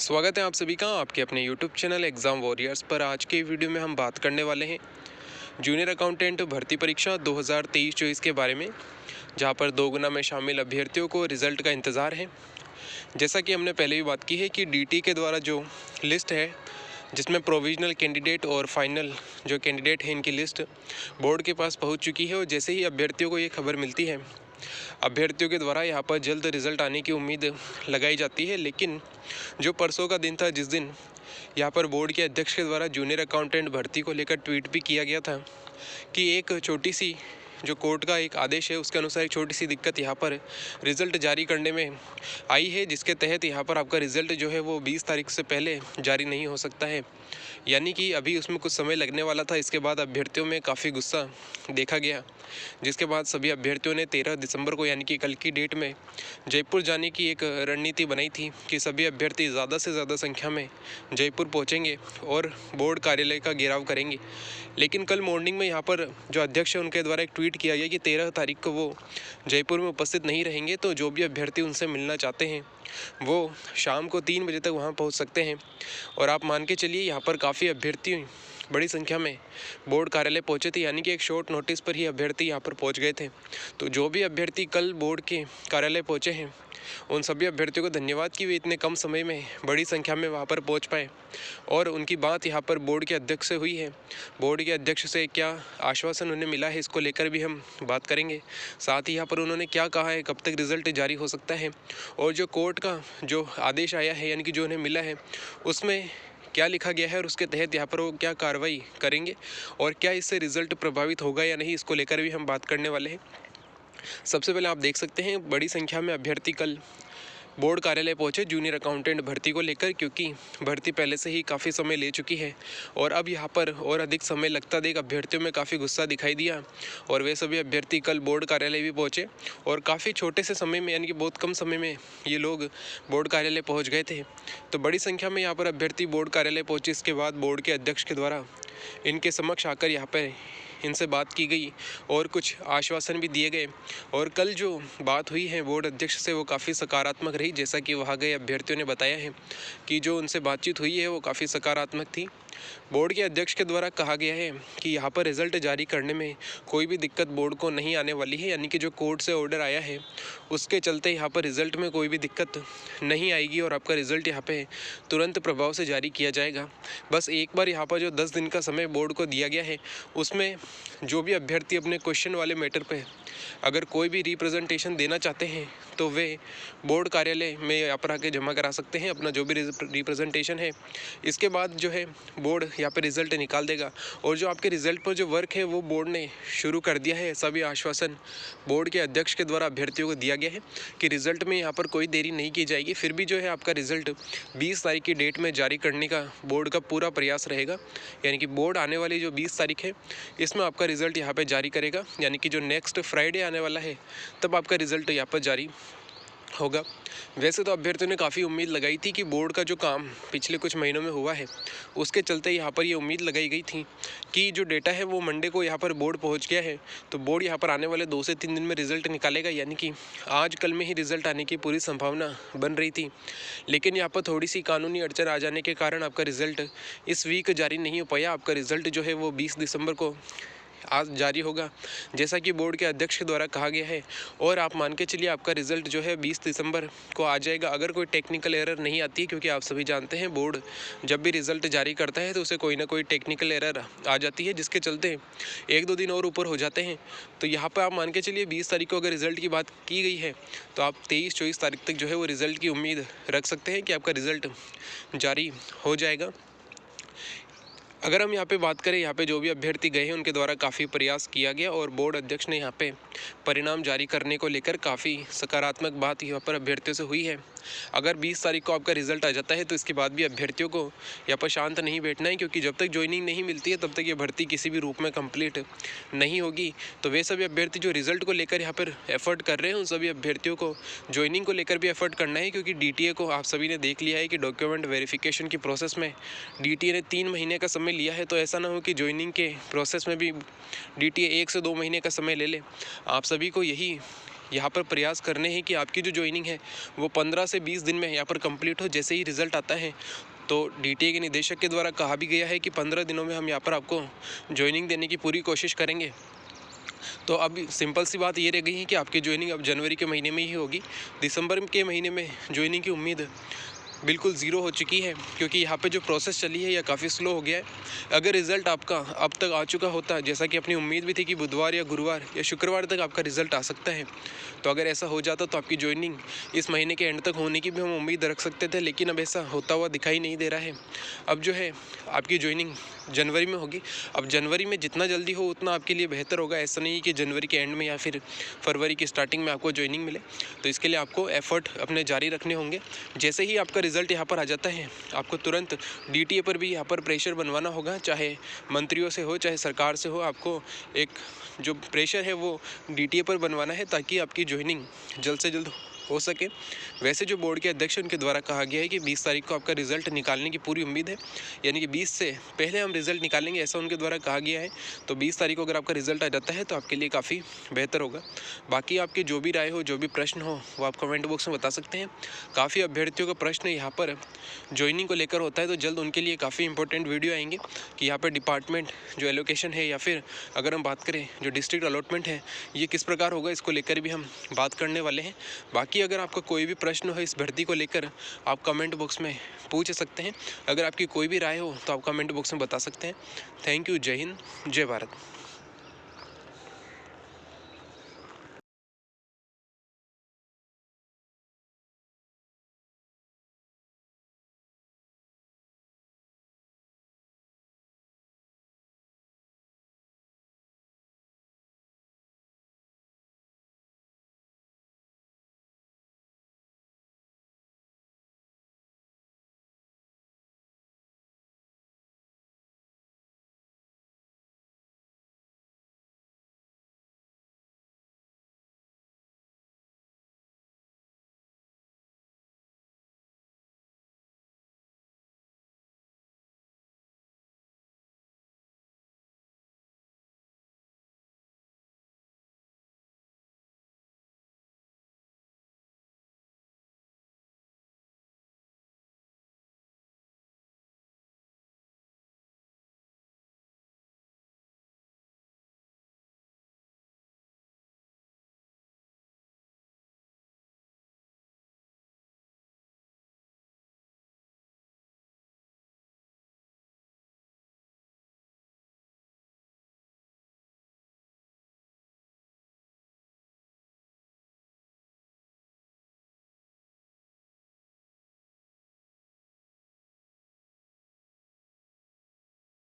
स्वागत है आप सभी का आपके अपने YouTube चैनल एग्ज़ाम वॉरियर्स पर। आज के वीडियो में हम बात करने वाले हैं जूनियर अकाउंटेंट भर्ती परीक्षा 2023-24 के बारे में, जहां पर 2 गुना में शामिल अभ्यर्थियों को रिज़ल्ट का इंतज़ार है। जैसा कि हमने पहले भी बात की है कि DT के द्वारा जो लिस्ट है, जिसमें प्रोविजनल कैंडिडेट और फाइनल जो कैंडिडेट है, इनकी लिस्ट बोर्ड के पास पहुँच चुकी है। और जैसे ही अभ्यर्थियों को ये खबर मिलती है, अभ्यर्थियों के द्वारा यहाँ पर जल्द रिज़ल्ट आने की उम्मीद लगाई जाती है। लेकिन जो परसों का दिन था, जिस दिन यहाँ पर बोर्ड के अध्यक्ष के द्वारा जूनियर अकाउंटेंट भर्ती को लेकर ट्वीट भी किया गया था कि एक छोटी सी जो कोर्ट का एक आदेश है, उसके अनुसार एक छोटी सी दिक्कत यहाँ पर रिज़ल्ट जारी करने में आई है, जिसके तहत यहाँ पर आपका रिज़ल्ट जो है वो 20 तारीख से पहले जारी नहीं हो सकता है। यानी कि अभी उसमें कुछ समय लगने वाला था। इसके बाद अभ्यर्थियों में काफ़ी गुस्सा देखा गया, जिसके बाद सभी अभ्यर्थियों ने 13 दिसंबर को यानी कि कल की डेट में जयपुर जाने की एक रणनीति बनाई थी कि सभी अभ्यर्थी ज़्यादा से ज़्यादा संख्या में जयपुर पहुंचेंगे और बोर्ड कार्यालय का घेराव करेंगे। लेकिन कल मॉर्निंग में यहाँ पर जो अध्यक्ष है, उनके द्वारा एक ट्वीट किया गया कि 13 तारीख को वो जयपुर में उपस्थित नहीं रहेंगे, तो जो भी अभ्यर्थी उनसे मिलना चाहते हैं वो शाम को 3 बजे तक वहाँ पहुँच सकते हैं। और आप मान के चलिए, यहाँ पर काफ़ी अभ्यर्थी बड़ी संख्या में बोर्ड कार्यालय पहुंचे थे, यानी कि एक शॉर्ट नोटिस पर ही अभ्यर्थी यहाँ पर पहुंच गए थे। तो जो भी अभ्यर्थी कल बोर्ड के कार्यालय पहुंचे हैं, उन सभी अभ्यर्थियों को धन्यवाद कि वे इतने कम समय में बड़ी संख्या में वहाँ पर पहुँच पाए। और उनकी बात यहाँ पर बोर्ड के अध्यक्ष से हुई है। बोर्ड के अध्यक्ष से क्या आश्वासन उन्हें मिला है, इसको लेकर भी हम बात करेंगे। साथ ही यहाँ पर उन्होंने क्या कहा है, कब तक रिज़ल्ट जारी हो सकता है, और जो कोर्ट का जो आदेश आया है, यानी कि जो उन्हें मिला है, उसमें क्या लिखा गया है और उसके तहत यहाँ पर वो क्या कार्रवाई करेंगे, और क्या इससे रिज़ल्ट प्रभावित होगा या नहीं, इसको लेकर भी हम बात करने वाले हैं। सबसे पहले आप देख सकते हैं, बड़ी संख्या में अभ्यर्थी कल बोर्ड कार्यालय पहुंचे जूनियर अकाउंटेंट भर्ती को लेकर, क्योंकि भर्ती पहले से ही काफ़ी समय ले चुकी है और अब यहाँ पर और अधिक समय लगता देख अभ्यर्थियों में काफ़ी गुस्सा दिखाई दिया। और वे सभी अभ्यर्थी कल बोर्ड कार्यालय भी पहुँचे और काफ़ी छोटे से समय में, यानी कि बहुत कम समय में ये लोग बोर्ड कार्यालय पहुँच गए थे। तो बड़ी संख्या में यहाँ पर अभ्यर्थी बोर्ड कार्यालय पहुँचे। इसके बाद बोर्ड के अध्यक्ष के द्वारा इनके समक्ष आकर यहाँ पर इनसे बात की गई और कुछ आश्वासन भी दिए गए। और कल जो बात हुई है बोर्ड अध्यक्ष से, वो काफ़ी सकारात्मक रही। जैसा कि वहाँ गए अभ्यर्थियों ने बताया है कि जो उनसे बातचीत हुई है वो काफ़ी सकारात्मक थी। बोर्ड के अध्यक्ष के द्वारा कहा गया है कि यहाँ पर रिज़ल्ट जारी करने में कोई भी दिक्कत बोर्ड को नहीं आने वाली है, यानी कि जो कोर्ट से ऑर्डर आया है उसके चलते यहाँ पर रिज़ल्ट में कोई भी दिक्कत नहीं आएगी और आपका रिज़ल्ट यहाँ पे तुरंत प्रभाव से जारी किया जाएगा। बस एक बार यहाँ पर जो 10 दिन का समय बोर्ड को दिया गया है, उसमें जो भी अभ्यर्थी अपने क्वेश्चन वाले मैटर पे अगर कोई भी रिप्रेजेंटेशन देना चाहते हैं तो वे बोर्ड कार्यालय में यहाँ पर आके जमा करा सकते हैं अपना जो भी रिप्रेजेंटेशन है। इसके बाद जो है बोर्ड यहाँ पे रिज़ल्ट निकाल देगा और जो आपके रिज़ल्ट पर जो वर्क है वो बोर्ड ने शुरू कर दिया है। ऐसा भी आश्वासन बोर्ड के अध्यक्ष के द्वारा अभ्यर्थियों को दिया गया है कि रिज़ल्ट में यहाँ पर कोई देरी नहीं की जाएगी। फिर भी जो है आपका रिज़ल्ट 20 तारीख की डेट में जारी करने का बोर्ड का पूरा प्रयास रहेगा। यानी कि बोर्ड आने वाली जो 20 तारीख है, इसमें आपका रिज़ल्ट यहाँ पे जारी करेगा। यानी कि जो नेक्स्ट फ्राइडे आने वाला है, तब आपका रिज़ल्ट यहाँ पर जारी होगा। वैसे तो अभ्यर्थियों ने काफ़ी उम्मीद लगाई थी कि बोर्ड का जो काम पिछले कुछ महीनों में हुआ है, उसके चलते यहाँ पर ये उम्मीद लगाई गई थी कि जो डेटा है वो मंडे को यहाँ पर बोर्ड पहुँच गया है, तो बोर्ड यहाँ पर आने वाले 2 से 3 दिन में रिज़ल्ट निकालेगा। यानी कि आज कल में ही रिज़ल्ट आने की पूरी संभावना बन रही थी। लेकिन यहाँ पर थोड़ी सी कानूनी अड़चन आ जाने के कारण आपका रिज़ल्ट इस वीक जारी नहीं हो पाया। आपका रिज़ल्ट जो है वो 20 दिसंबर को आज जारी होगा, जैसा कि बोर्ड के अध्यक्ष के द्वारा कहा गया है। और आप मान के चलिए आपका रिज़ल्ट जो है 20 दिसंबर को आ जाएगा, अगर कोई टेक्निकल एरर नहीं आती है, क्योंकि आप सभी जानते हैं बोर्ड जब भी रिज़ल्ट जारी करता है तो उसे कोई ना कोई टेक्निकल एरर आ जाती है, जिसके चलते 1-2 दिन और ऊपर हो जाते हैं। तो यहाँ पर आप मान के चलिए 20 तारीख को अगर रिज़ल्ट की बात की गई है, तो आप 23-24 तारीख तक जो है वो रिज़ल्ट की उम्मीद रख सकते हैं कि आपका रिज़ल्ट जारी हो जाएगा। अगर हम यहाँ पे बात करें, यहाँ पे जो भी अभ्यर्थी गए हैं उनके द्वारा काफ़ी प्रयास किया गया और बोर्ड अध्यक्ष ने यहाँ पे परिणाम जारी करने को लेकर काफ़ी सकारात्मक बात यहाँ पर अभ्यर्थियों से हुई है। अगर 20 तारीख को आपका रिज़ल्ट आ जाता है तो इसके बाद भी अभ्यर्थियों को यहाँ पर शांत नहीं बैठना है, क्योंकि जब तक ज्वाइनिंग नहीं मिलती है तब तक ये भर्ती किसी भी रूप में कंप्लीट नहीं होगी। तो वे सभी अभ्यर्थी जो रिज़ल्ट को लेकर यहाँ पर एफर्ट कर रहे हैं, उन सभी अभ्यर्थियों को ज्वाइनिंग को लेकर भी एफर्ट करना है, क्योंकि DTA को आप सभी ने देख लिया है कि डॉक्यूमेंट वेरिफिकेशन की प्रोसेस में DTA ने 3 महीने का समय लिया है। तो ऐसा ना हो कि ज्वाइनिंग के प्रोसेस में भी DTA 1 से 2 महीने का समय ले ले। आप सभी को यही यहाँ पर प्रयास करने हैं कि आपकी जो ज्वाइनिंग है वो 15 से 20 दिन में यहाँ पर कंप्लीट हो। जैसे ही रिज़ल्ट आता है तो डीटीए के निदेशक के द्वारा कहा भी गया है कि 15 दिनों में हम यहाँ पर आपको ज्वाइनिंग देने की पूरी कोशिश करेंगे। तो अब सिंपल सी बात ये रह गई है कि आपकी ज्वाइनिंग अब जनवरी के महीने में ही होगी। दिसंबर के महीने में ज्वाइनिंग की उम्मीद बिल्कुल ज़ीरो हो चुकी है, क्योंकि यहाँ पे जो प्रोसेस चली है यह काफ़ी स्लो हो गया है। अगर रिज़ल्ट आपका अब तक आ चुका होता, जैसा कि अपनी उम्मीद भी थी कि बुधवार या गुरुवार या शुक्रवार तक आपका रिज़ल्ट आ सकता है, तो अगर ऐसा हो जाता तो आपकी ज्वाइनिंग इस महीने के एंड तक होने की भी हम उम्मीद रख सकते थे, लेकिन अब ऐसा होता हुआ दिखाई नहीं दे रहा है। अब जो है आपकी ज्वाइनिंग जनवरी में होगी। अब जनवरी में जितना जल्दी हो उतना आपके लिए बेहतर होगा। ऐसा नहीं कि जनवरी के एंड में या फिर फरवरी की स्टार्टिंग में आपको ज्वाइनिंग मिले। तो इसके लिए आपको एफ़र्ट अपने जारी रखने होंगे। जैसे ही आपका रिज़ल्ट यहाँ पर आ जाता है, आपको तुरंत डीटीए पर भी यहाँ पर प्रेशर बनवाना होगा, चाहे मंत्रियों से हो चाहे सरकार से हो। आपको एक जो प्रेशर है वो डीटीए पर बनवाना है, ताकि आपकी ज्वाइनिंग जल्द से जल्द हो सके। वैसे जो बोर्ड के अध्यक्ष उनके द्वारा कहा गया है कि 20 तारीख को आपका रिज़ल्ट निकालने की पूरी उम्मीद है, यानी कि 20 से पहले हम रिज़ल्ट निकालेंगे, ऐसा उनके द्वारा कहा गया है। तो 20 तारीख को अगर आपका रिज़ल्ट आ जाता है तो आपके लिए काफ़ी बेहतर होगा। बाकी आपकी जो भी राय हो, जो भी प्रश्न हो, वो आप कमेंट बॉक्स में बता सकते हैं। काफ़ी अभ्यर्थियों का प्रश्न यहाँ पर ज्वाइनिंग को लेकर होता है, तो जल्द उनके लिए काफ़ी इंपॉर्टेंट वीडियो आएंगे कि यहाँ पर डिपार्टमेंट जो एलोकेशन है, या फिर अगर हम बात करें जो डिस्ट्रिक्ट अलॉटमेंट है, ये किस प्रकार होगा, इसको लेकर भी हम बात करने वाले हैं। बाकी अगर आपका कोई भी प्रश्न हो इस भर्ती को लेकर, आप कमेंट बॉक्स में पूछ सकते हैं। अगर आपकी कोई भी राय हो तो आप कमेंट बॉक्स में बता सकते हैं। Thank you. जय हिंद, जय भारत।